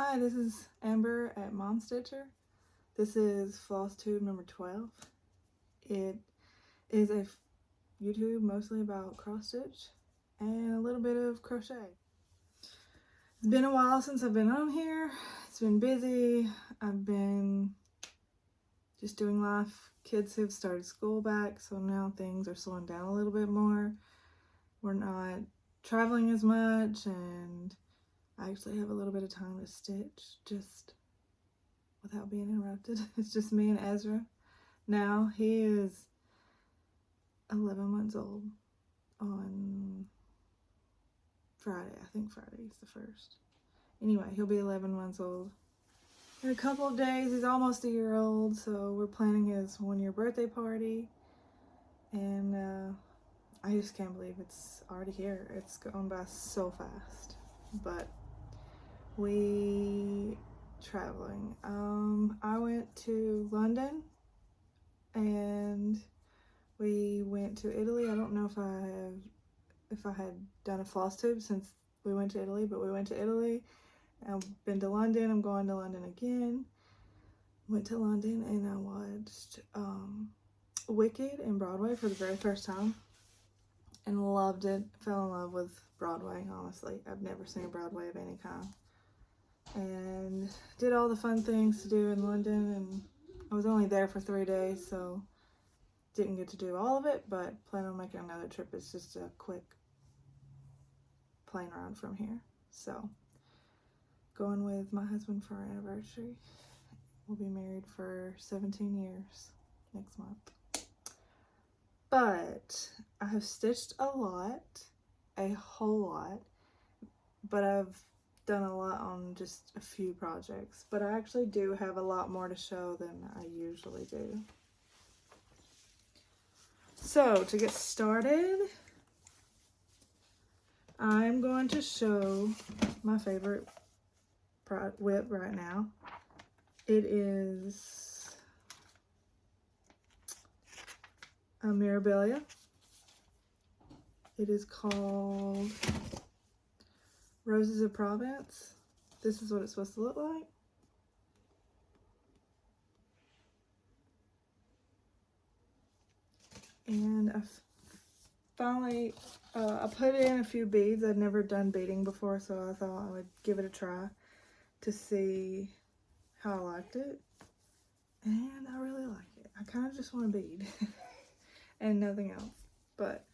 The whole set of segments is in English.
Hi, this is Amber at Mom Stitcher. This is Flosstube number 12. It is a YouTube mostly about cross stitch and a little bit of crochet. It's been a while since I've been on here. It's been busy. I've been just doing life. Kids have started school back, so now things are slowing down a little bit more. We're not traveling as much, and I actually have a little bit of time to stitch just without being interrupted. It's just me and Ezra. Now he is 11 months old on Friday. I think Friday is the 1st. Anyway, he'll be 11 months old in a couple of days. He's almost a year old, so we're planning his 1-year birthday party. And I just can't believe it's already here. It's going by so fast. But we traveling. I went to London and we went to Italy. I don't know if I had done a floss tube since we went to Italy, but we went to Italy. I've been to London. I'm going to London again. Went to London and I watched Wicked in Broadway for the very first time and loved it. Fell in love with Broadway, honestly. I've never seen a Broadway of any kind. And did all the fun things to do in London, and I was only there for 3 days, so didn't get to do all of it, but plan on making another trip. It's just a quick plane ride from here. So going with my husband for our anniversary. We'll be married for 17 years next month. But I have stitched a whole lot, but I've done a lot on just a few projects. But I actually do have a lot more to show than I usually do. So to get started, I'm going to show my favorite WIP right now. It is a Mirabilia. It is called Roses of Provence. This is what it's supposed to look like. And I finally, I put in a few beads. I'd never done beading before, so I thought I would give it a try to see how I liked it. And I really like it. I kind of just want to bead and nothing else. But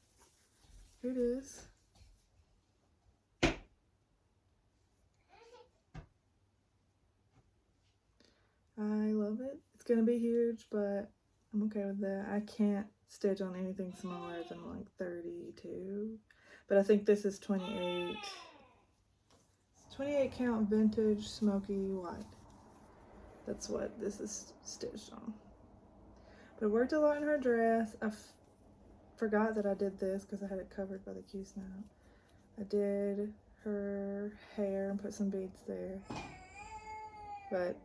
here it is. I love it. It's going to be huge, but I'm okay with that. I can't stitch on anything smaller than like 32. But I think this is 28. 28 count vintage smoky white. That's what this is stitched on. But it worked a lot in her dress. I forgot that I did this because I had it covered by the Q-snap. I did her hair and put some beads there. But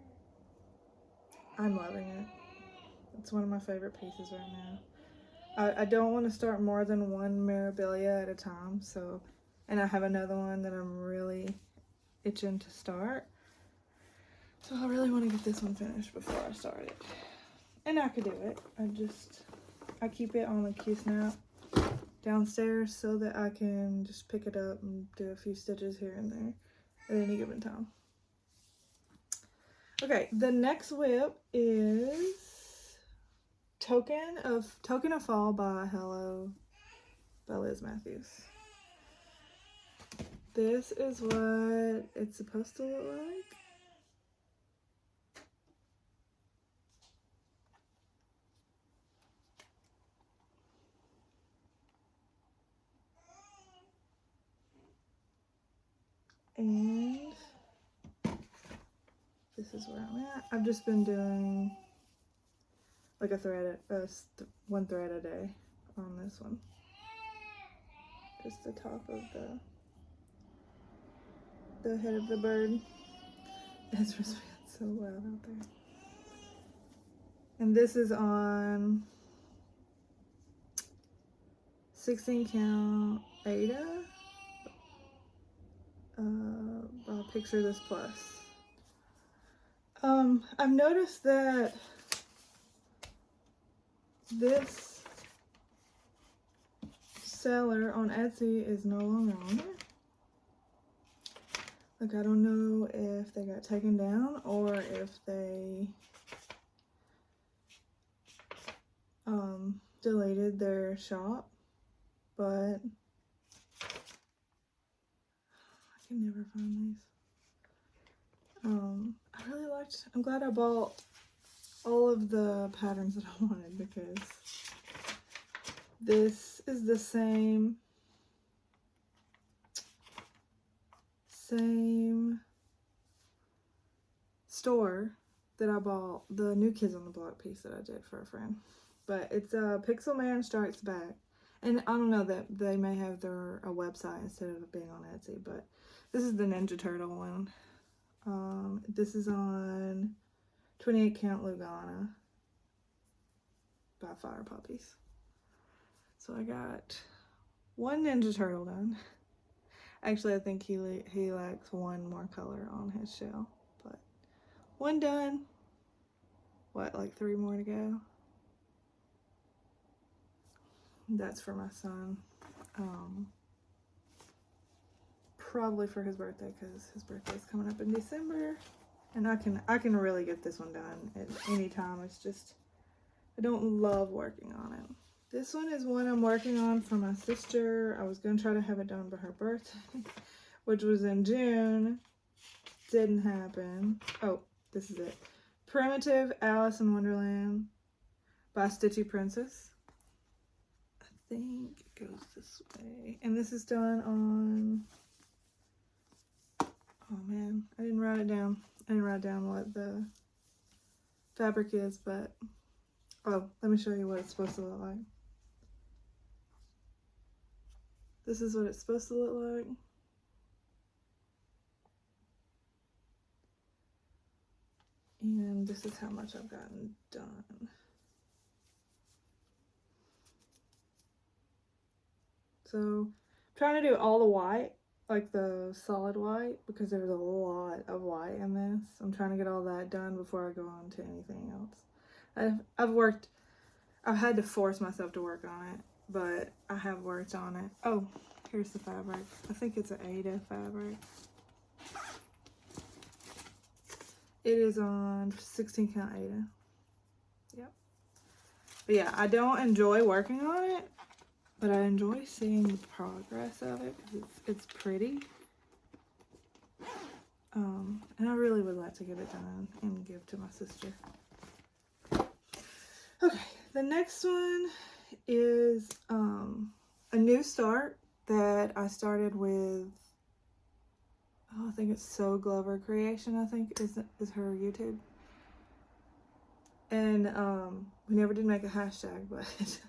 I'm loving it. It's one of my favorite pieces right now. I don't want to start more than one Mirabilia at a time, so, and I have another one that I'm really itching to start. So I really want to get this one finished before I start it. And I could do it. I keep it on the Q-snap downstairs so that I can just pick it up and do a few stitches here and there at any given time. Okay, the next WIP is Token of Fall by Hello by Liz Matthews. This is what it's supposed to look like. And this is where I'm at. I've just been doing like a thread, one thread a day on this one. Just the top of the head of the bird. Ezra's being so loud out there. And this is on 16 count Ada. I'll picture this plus. I've noticed that this seller on Etsy is no longer on there. Like, I don't know if they got taken down or if they deleted their shop, but I can never find these. I really liked, I'm glad I bought all of the patterns that I wanted, because this is the same store that I bought the New Kids on the Block piece that I did for a friend. But it's Pixel Man Strikes Back. And I don't know, that they may have a website instead of being on Etsy, but this is the Ninja Turtle one. This is on 28 Count Lugana by Fire Puppies. So I got one Ninja Turtle done. Actually, I think he lacks one more color on his shell, but one done. What, like 3 more to go? That's for my son. Probably for his birthday, because his birthday's coming up in December, and I can really get this one done at any time. It's just, I don't love working on it. This one is one I'm working on for my sister. I was gonna try to have it done by her birthday, which was in June. Didn't happen. Oh, this is it. Primitive Alice in Wonderland by Stitchy Princess. I think it goes this way. And this is done on, oh man, I didn't write it down. I didn't write down what the fabric is, but, oh, let me show you what it's supposed to look like. This is what it's supposed to look like. And this is how much I've gotten done. So, I'm trying to do all the white, like the solid white, because there's a lot of white in this. I'm trying to get all that done before I go on to anything else. I've had to force myself to work on it, but I have worked on it. Oh, here's the fabric. I think it's an Ada fabric. It is on 16 count Ada. Yep. But yeah, I don't enjoy working on it, but I enjoy seeing the progress of it, because it's pretty. And I really would like to get it done and give to my sister. Okay, the next one is a new start that I started with, oh, I think it's So Glover Creation, I think is her YouTube. And we never did make a hashtag, but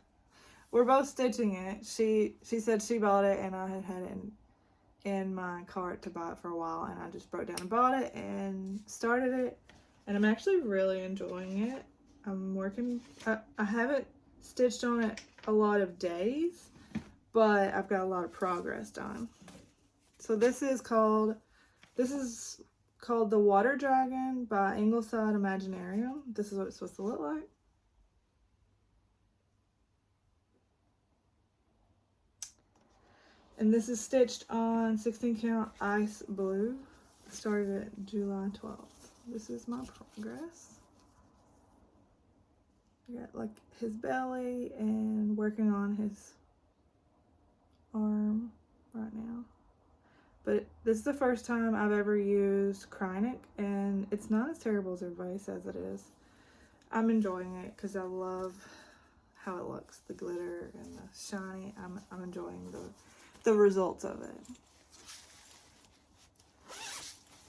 we're both stitching it. She said she bought it, and I had it in my cart to buy it for a while, and I just broke down and bought it and started it, and I'm actually really enjoying it. I'm working, I haven't stitched on it a lot of days, but I've got a lot of progress done. So this is called The Water Dragon by Ingleside Imaginarium. This is what it's supposed to look like. And this is stitched on 16 count ice blue. I started it July 12th. This is my progress. I got like his belly and working on his arm right now. But this is the first time I've ever used Crocheting, and it's not as terrible as everybody says it is. I'm enjoying it because I love how it looks, the glitter and the shiny. I'm enjoying the results of it.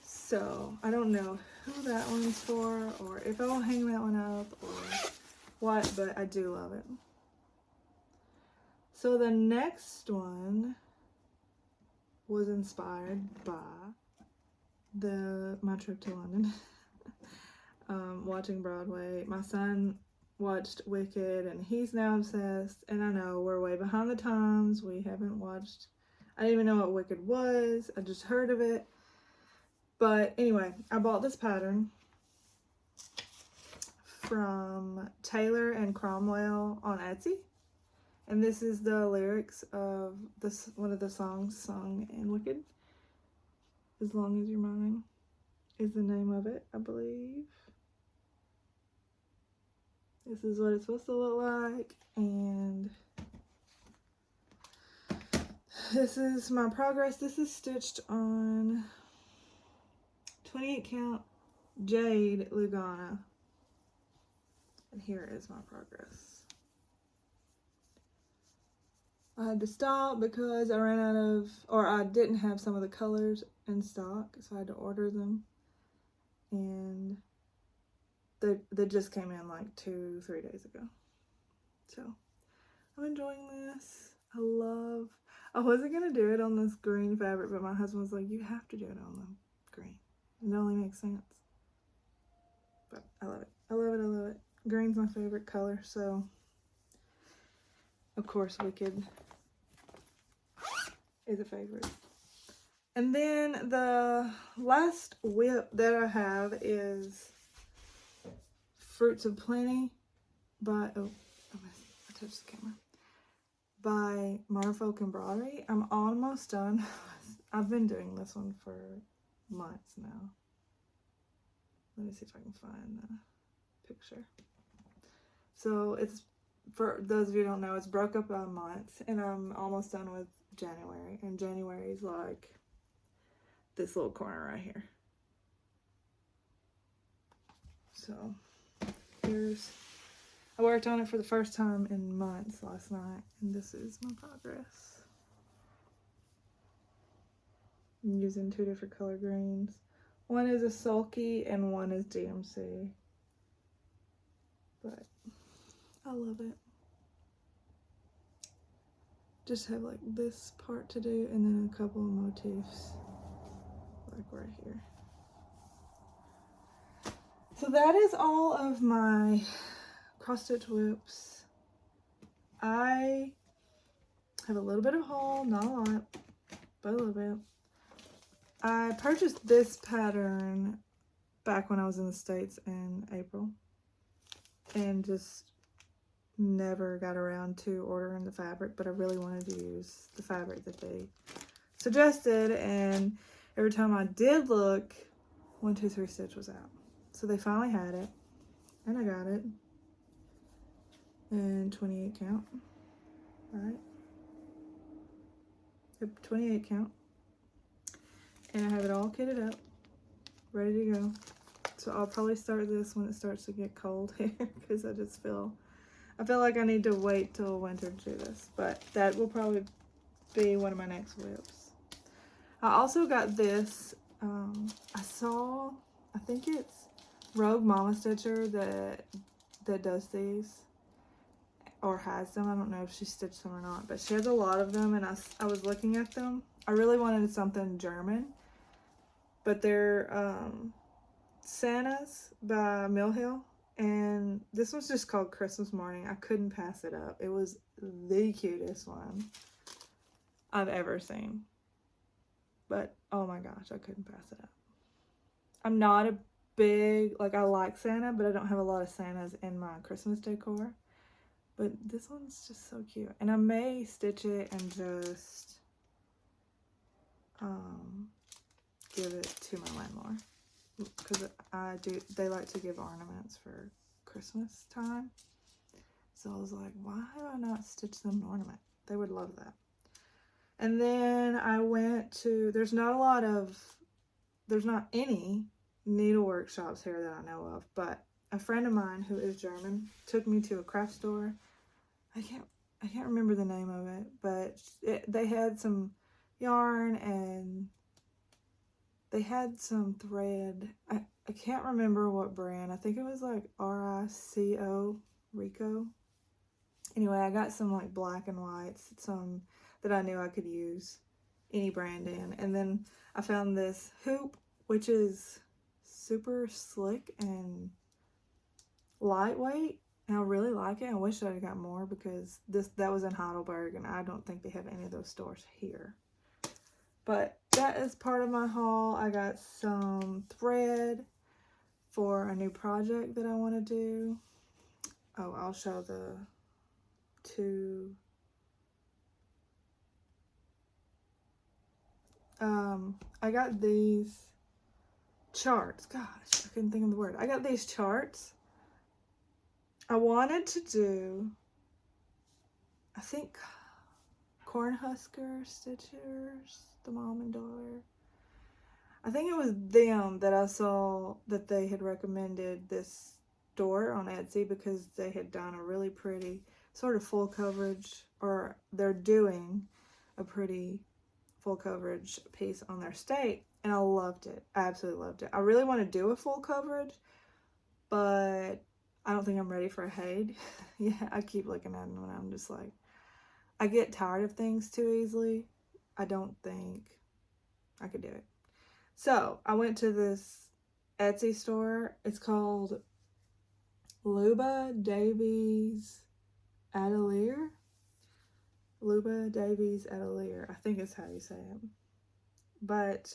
So I don't know who that one's for, or if I'll hang that one up or what, but I do love it. So the next one was inspired by my trip to London. Watching Broadway. My son watched Wicked, and he's now obsessed, and I know we're way behind the times. We haven't watched, I didn't even know what Wicked was. I just heard of it. But anyway, I bought this pattern, from Taylor and Cromwell on Etsy. And this is the lyrics of one of the songs sung in Wicked. As Long As You're Mine is the name of it, I believe. This is what it's supposed to look like, and this is my progress. This is stitched on 28 count Jade Lugana, and here is my progress. I had to stop because I ran out of, or I didn't have some of the colors in stock, so I had to order them, and they just came in like 2-3 days ago. So I'm enjoying this. I wasn't gonna do it on this green fabric, but my husband was like, you have to do it on the green. It only makes sense. But I love it. I love it. I love it. Green's my favorite color, so of course Wicked is a favorite. And then the last WIP that I have is Fruits of Plenty by, I touched the camera, by Merfolk Embroidery. I'm almost done. I've been doing this one for months now. Let me see if I can find the picture. So it's, for those of you who don't know, it's broke up by months, and I'm almost done with January, and January is like this little corner right here. So I worked on it for the first time in months last night, and this is my progress. I'm using 2 different color greens. One is a sulky and one is DMC. But I love it. Just have like this part to do, and then a couple of motifs like right here. So that is all of my cross stitch WIPs. I have a little bit of haul, not a lot, but a little bit. I purchased this pattern back when I was in the States in April, and just never got around to ordering the fabric, but I really wanted to use the fabric that they suggested, and every time I did look, 1, 2, 3 stitch was out. So they finally had it, and I got it. And 28 count, right? Yep, 28 count. And I have it all kitted up, ready to go. So I'll probably start this when it starts to get cold here, because I feel like I need to wait till winter to do this, but that will probably be one of my next WIPs. I also got this, I think it's Rogue Mama Stitcher that does these, or has them. I don't know if she stitched them or not, but she has a lot of them, and I was looking at them. I really wanted something German, but they're Santas by Mill Hill, and this one's just called Christmas Morning. I couldn't pass it up. It was the cutest one I've ever seen, but oh my gosh, I couldn't pass it up. I'm not a big, like, I like Santa, but I don't have a lot of Santas in my Christmas decor, but this one's just so cute. And I may stitch it and just give it to my landlord, because they like to give ornaments for Christmas time. So I was like, why have I not stitched them an ornament? They would love that. And then I went to, there's not any needlework shops here that I know of, but a friend of mine who is German took me to a craft store. I can't remember the name of it, but they had some yarn, and they had some thread. I can't remember what brand. I think it was like Rico. Anyway, I got some like black and whites, some that I knew I could use any brand in. And then I found this hoop, which is super slick and lightweight, and I really like it. I wish I'd got more, because that was in Heidelberg, and I don't think they have any of those stores here. But that is part of my haul. I got some thread, for a new project that I want to do. Oh, I'll show the two. I got these charts. Gosh, I couldn't think of the word. I got these charts. I wanted to do, I think, Cornhusker Stitchers, the mom and daughter. I think it was them that I saw that they had recommended this store on Etsy because they had done a really pretty sort of full coverage, or they're doing a pretty full coverage piece on their stake, and I loved it. I absolutely loved it. I really want to do a full coverage, but I don't think I'm ready for a Haid. Yeah, I keep looking at them and I'm just like, I get tired of things too easily. I don't think I could do it. So I went to this Etsy store. It's called Luba Davies Atelier. Luba Davies Atelier, I think is how you say it. But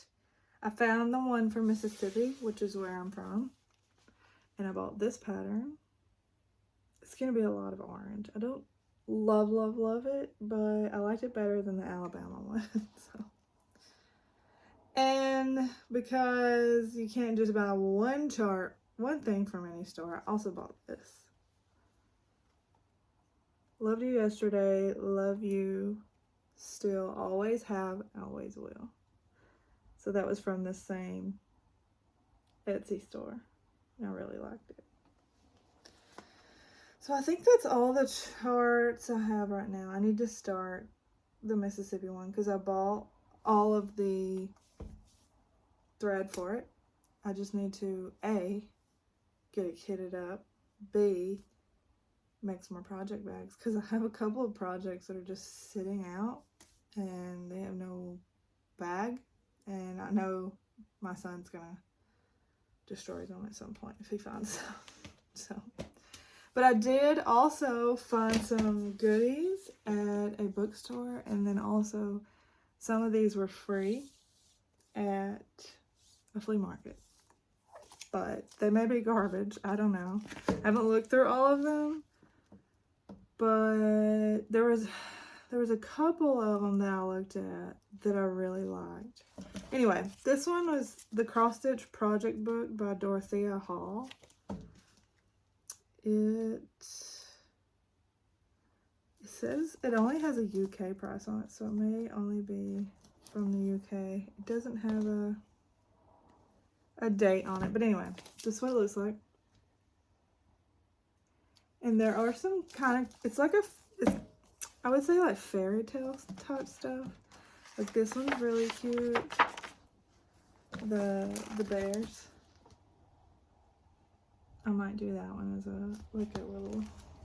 I found the one from Mississippi, which is where I'm from. And I bought this pattern. It's going to be a lot of orange. I don't love it, but I liked it better than the Alabama one. So. And because you can't just buy one thing from any store, I also bought this. Loved you yesterday, love you still, always have, always will. So that was from the same Etsy store. And I really liked it. So I think that's all the charts I have right now. I need to start the Mississippi one because I bought all of the thread for it. I just need to A, get it kitted up, B, make some more project bags because I have a couple of projects that are just sitting out and they have no bag, and I know my son's gonna destroy them at some point if he finds them. So, but I did also find some goodies at a bookstore, and then also some of these were free at a flea market, but they may be garbage. I don't know. I haven't looked through all of them, but there was a couple of them that I looked at that I really liked. Anyway, this one was the Cross Stitch Project Book by Dorothea Hall. It says it only has a UK price on it, so it may only be from the UK. It doesn't have a date on it, but anyway, this is what it looks like. And there are some kind of, it's I would say like fairy tale type stuff. Like this one's really cute. The bears. I might do that one as a little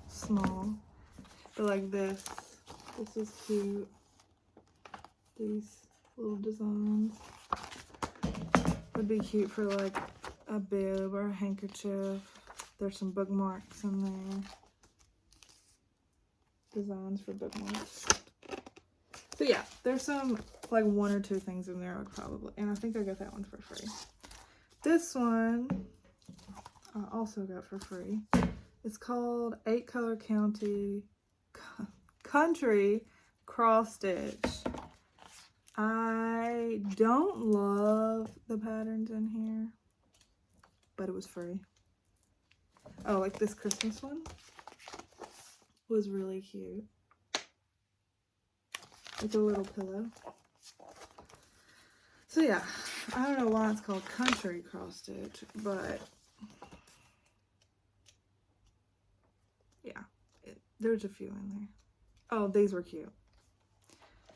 small. But like this is cute. These little designs would be cute for like a bib or a handkerchief. There's some bookmarks in there. Designs for bookmarks. So yeah, there's some like one or two things in there probably, and I think I got that one for free. This one I also got for free. It's called 8 Color Country Cross Stitch. I don't love the patterns in here, but it was free. Oh, like this Christmas one was really cute. It's a little pillow. So yeah, I don't know why it's called Country Cross Stitch, but yeah, there's a few in there. Oh, these were cute.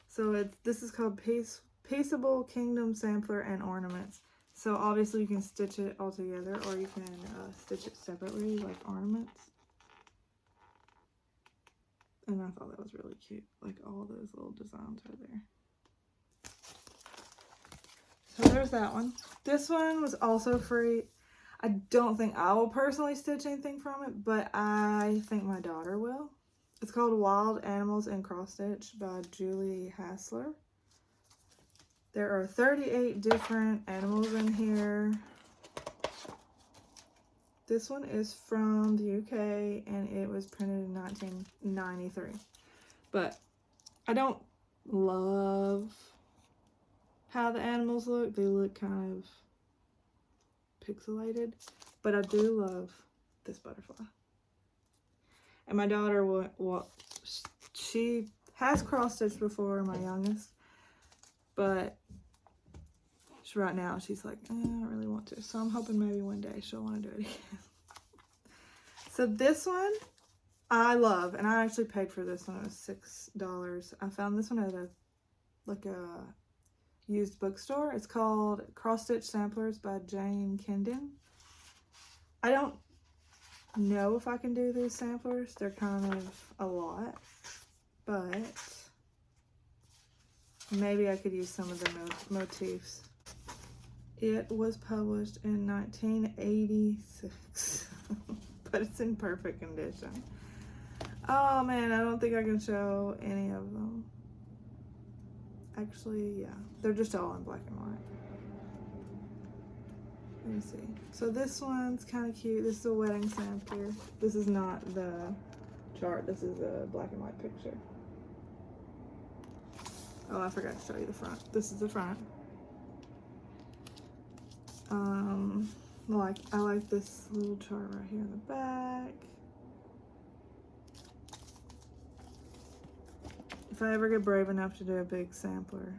So this is called Peaceable Kingdom Sampler and Ornaments. So obviously you can stitch it all together, or you can stitch it separately like ornaments. And I thought that was really cute. Like all those little designs are there. So there's that one. This one was also free. I don't think I will personally stitch anything from it, but I think my daughter will. It's called Wild Animals in Cross Stitch by Julie Hassler. There are 38 different animals in here. This one is from the UK and it was printed in 1993. But I don't love how the animals look. They look kind of pixelated. But I do love this butterfly. And my daughter, she has cross-stitched before, my youngest. But right now she's like, I don't really want to. So I'm hoping maybe one day she'll want to do it again. So this one I love, and I actually paid for this one. It was $6. I found this one at a used bookstore. It's called Cross Stitch Samplers by Jane Kendon. I don't know if I can do these samplers. They're kind of a lot, but maybe I could use some of the motifs. It was published in 1986, but it's in perfect condition. Oh man, I don't think I can show any of them. Actually, yeah, they're just all in black and white. Let me see. So this one's kind of cute. This is a wedding sampler. This is not the chart. This is a black and white picture. Oh, I forgot to show you the front. This is the front. I like this little chart right here in the back. If I ever get brave enough to do a big sampler,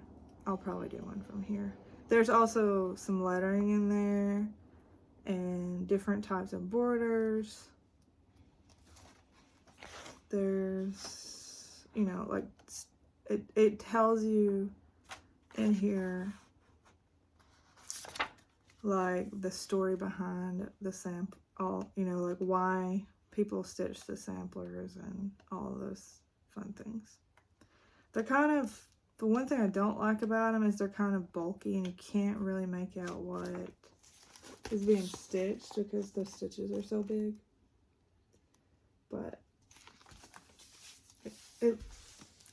I'll probably do one from here. There's also some lettering in there and different types of borders. There's, you know, like it tells you in here like the story behind the sample, you know, like why people stitch the samplers and all of those fun things. They're kind of, the one thing I don't like about them is they're kind of bulky and you can't really make out what is being stitched because the stitches are so big. But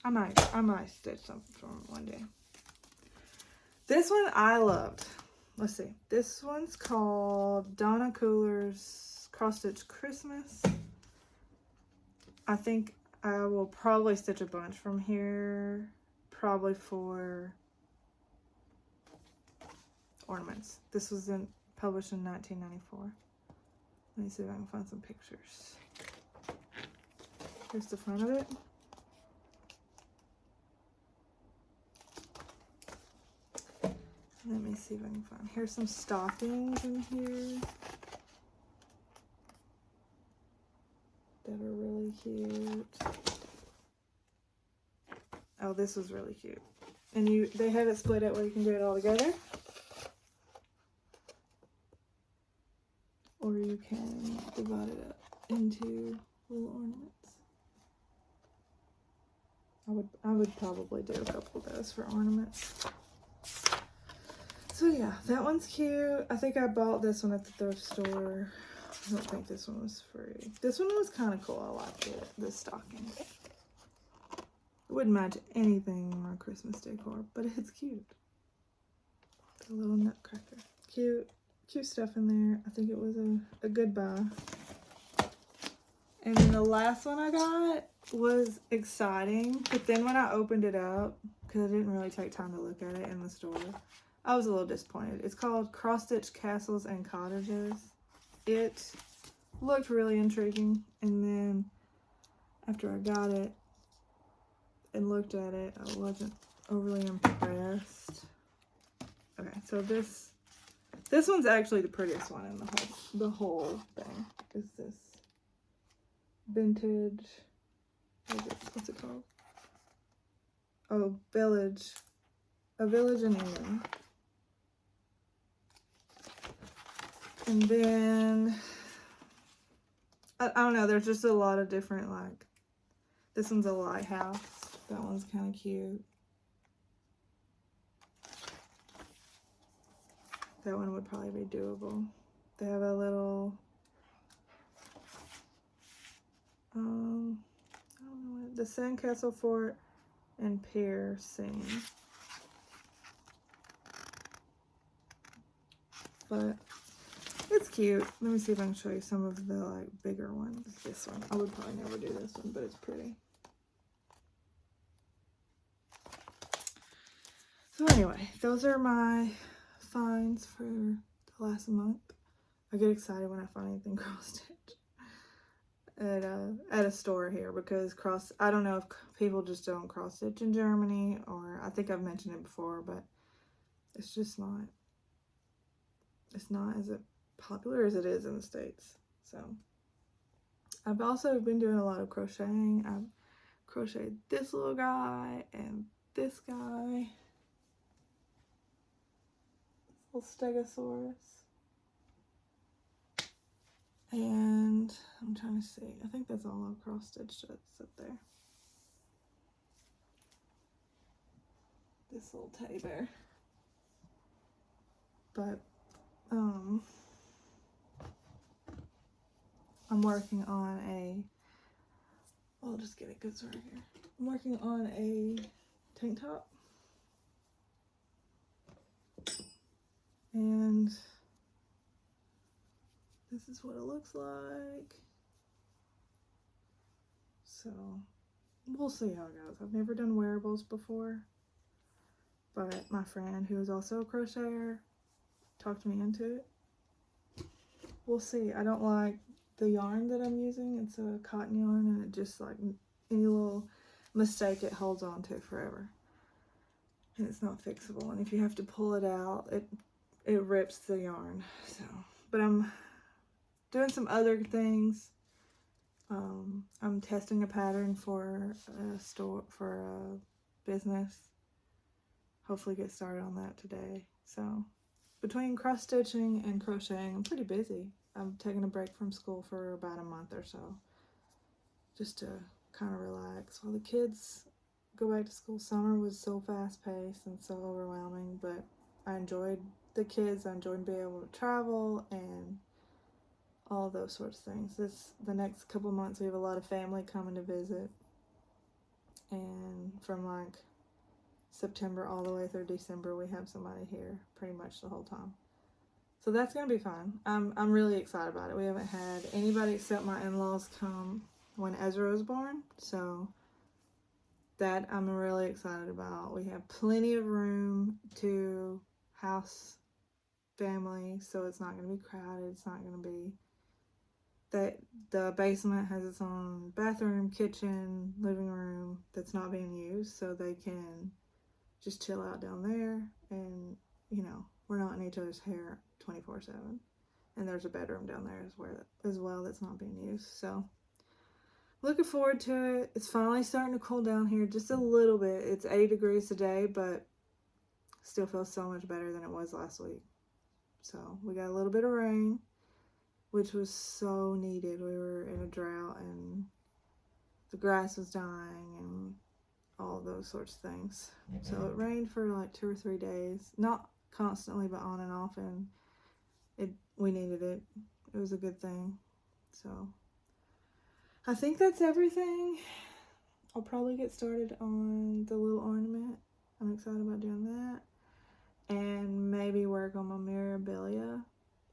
I might stitch something from it one day. This one I loved. Let's see. This one's called Donna Cooler's Cross Stitch Christmas. I think I will probably stitch a bunch from here, probably for ornaments. This was published in 1994. Let me see if I can find some pictures. Here's the front of it. Let me see if I can find. Here's some stockings in here that are really cute. Oh, this was really cute. And they have it split up where you can do it all together. Or you can divide it up into little ornaments. I would probably do a couple of those for ornaments. So yeah, that one's cute. I think I bought this one at the thrift store. I don't think this one was free. This one was kind of cool. I liked it. This stocking. It wouldn't match anything in my Christmas decor, but it's cute. It's a little nutcracker. Cute stuff in there. I think it was a good buy. And then the last one I got was exciting, but then when I opened it up, because I didn't really take time to look at it in the store, I was a little disappointed. It's called Cross Stitch Castles and Cottages. It looked really intriguing, and then after I got it and looked at it, I wasn't overly impressed. Okay, so this one's actually the prettiest one in the whole thing. Is this vintage? What's it called? Oh, Village. A Village in England. And then I don't know, there's just a lot of different, like, this one's a lighthouse. That one's kind of cute. That one would probably be doable. They have a little, I don't know, the Sandcastle Fort and Pier scene. But it's cute. Let me see if I can show you some of the like bigger ones. This one, I would probably never do this one, but it's pretty. So anyway, those are my finds for the last month. I get excited when I find anything cross stitch at a store here, because I don't know if people just don't cross stitch in Germany, or I think I've mentioned it before, but it's just not. It's not as popular as it is in the States. So I've also been doing a lot of crocheting. I've crocheted this little guy and this guy. Little stegosaurus. And I'm trying to see. I think that's all I've cross stitched that's up there. This little teddy bear. But I'm working on I'll just get it because it's right here. I'm working on a tank top. And this is what it looks like. So we'll see how it goes. I've never done wearables before, but my friend, who is also a crocheter, talked me into it. We'll see. I don't like the yarn that I'm using. It's a cotton yarn, and it just, like, any little mistake, it holds on to forever. And it's not fixable. And if you have to pull it out, it rips the yarn. So, but I'm doing some other things. I'm testing a pattern for a business. Hopefully get started on that today. So between cross stitching and crocheting, I'm pretty busy. I'm taking a break from school for about a month or so, just to kind of relax while the kids go back to school. Summer was so fast paced and so overwhelming, but I enjoyed the kids. I enjoyed being able to travel and all those sorts of things. The next couple of months we have a lot of family coming to visit, and from like September all the way through December we have somebody here pretty much the whole time. So that's gonna be fun. I'm really excited about it. We haven't had anybody except my in-laws come when Ezra was born, so that I'm really excited about. We have plenty of room to house family, so it's not gonna be crowded. It's not gonna be the basement has its own bathroom, kitchen, living room that's not being used, so they can just chill out down there, and we're not in each other's hair 24/7. And there's a bedroom down there as well that's not being used. So looking forward to it. It's finally starting to cool down here just a little bit. It's 80 degrees today, but still feels so much better than it was last week. So we got a little bit of rain, which was so needed. We were in a drought and the grass was dying and all those sorts of things. So it rained for like 2 or 3 days, not constantly, but on and off, and we needed it. It was a good thing. So I think that's everything. I'll probably get started on the little ornament. I'm excited about doing that, and maybe work on my memorabilia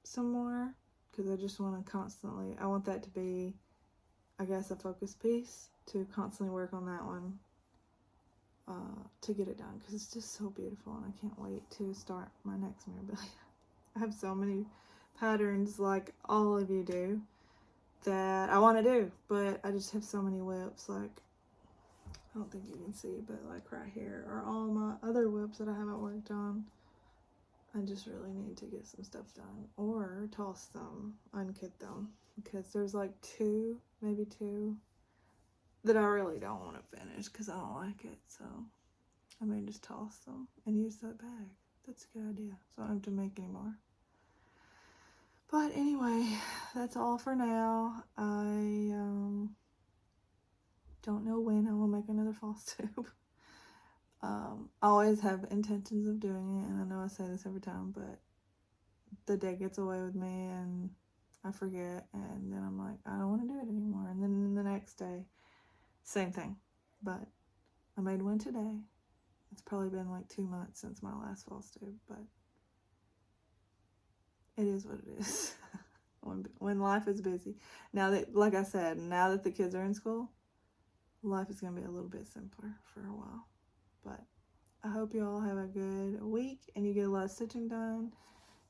some more, because I just want to I want that to be, I guess, a focus piece, to constantly work on that one, to get it done, because it's just so beautiful, and I can't wait to start my next memorabilia. I have so many patterns, like all of you do, that I want to do, but I just have so many WIPs. Like, I don't think you can see, but like right here are all my other WIPs that I haven't worked on. I just really need to get some stuff done, or toss them, unkit them, because there's like maybe two that I really don't want to finish because I don't like it. So I may just toss them and use that bag. That's a good idea, so I don't have to make any more. But anyway, that's all for now. I don't know when I will make another Flosstube. I always have intentions of doing it, and I know I say this every time, but the day gets away with me and I forget, and then I'm like, I don't want to do it anymore. And then the next day, same thing. But I made one today. It's probably been like 2 months since my last Flosstube, but it is what it is. when life is busy. Now that, like I said, now that the kids are in school, life is going to be a little bit simpler for a while. But I hope you all have a good week and you get a lot of stitching done,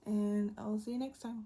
and I'll see you next time.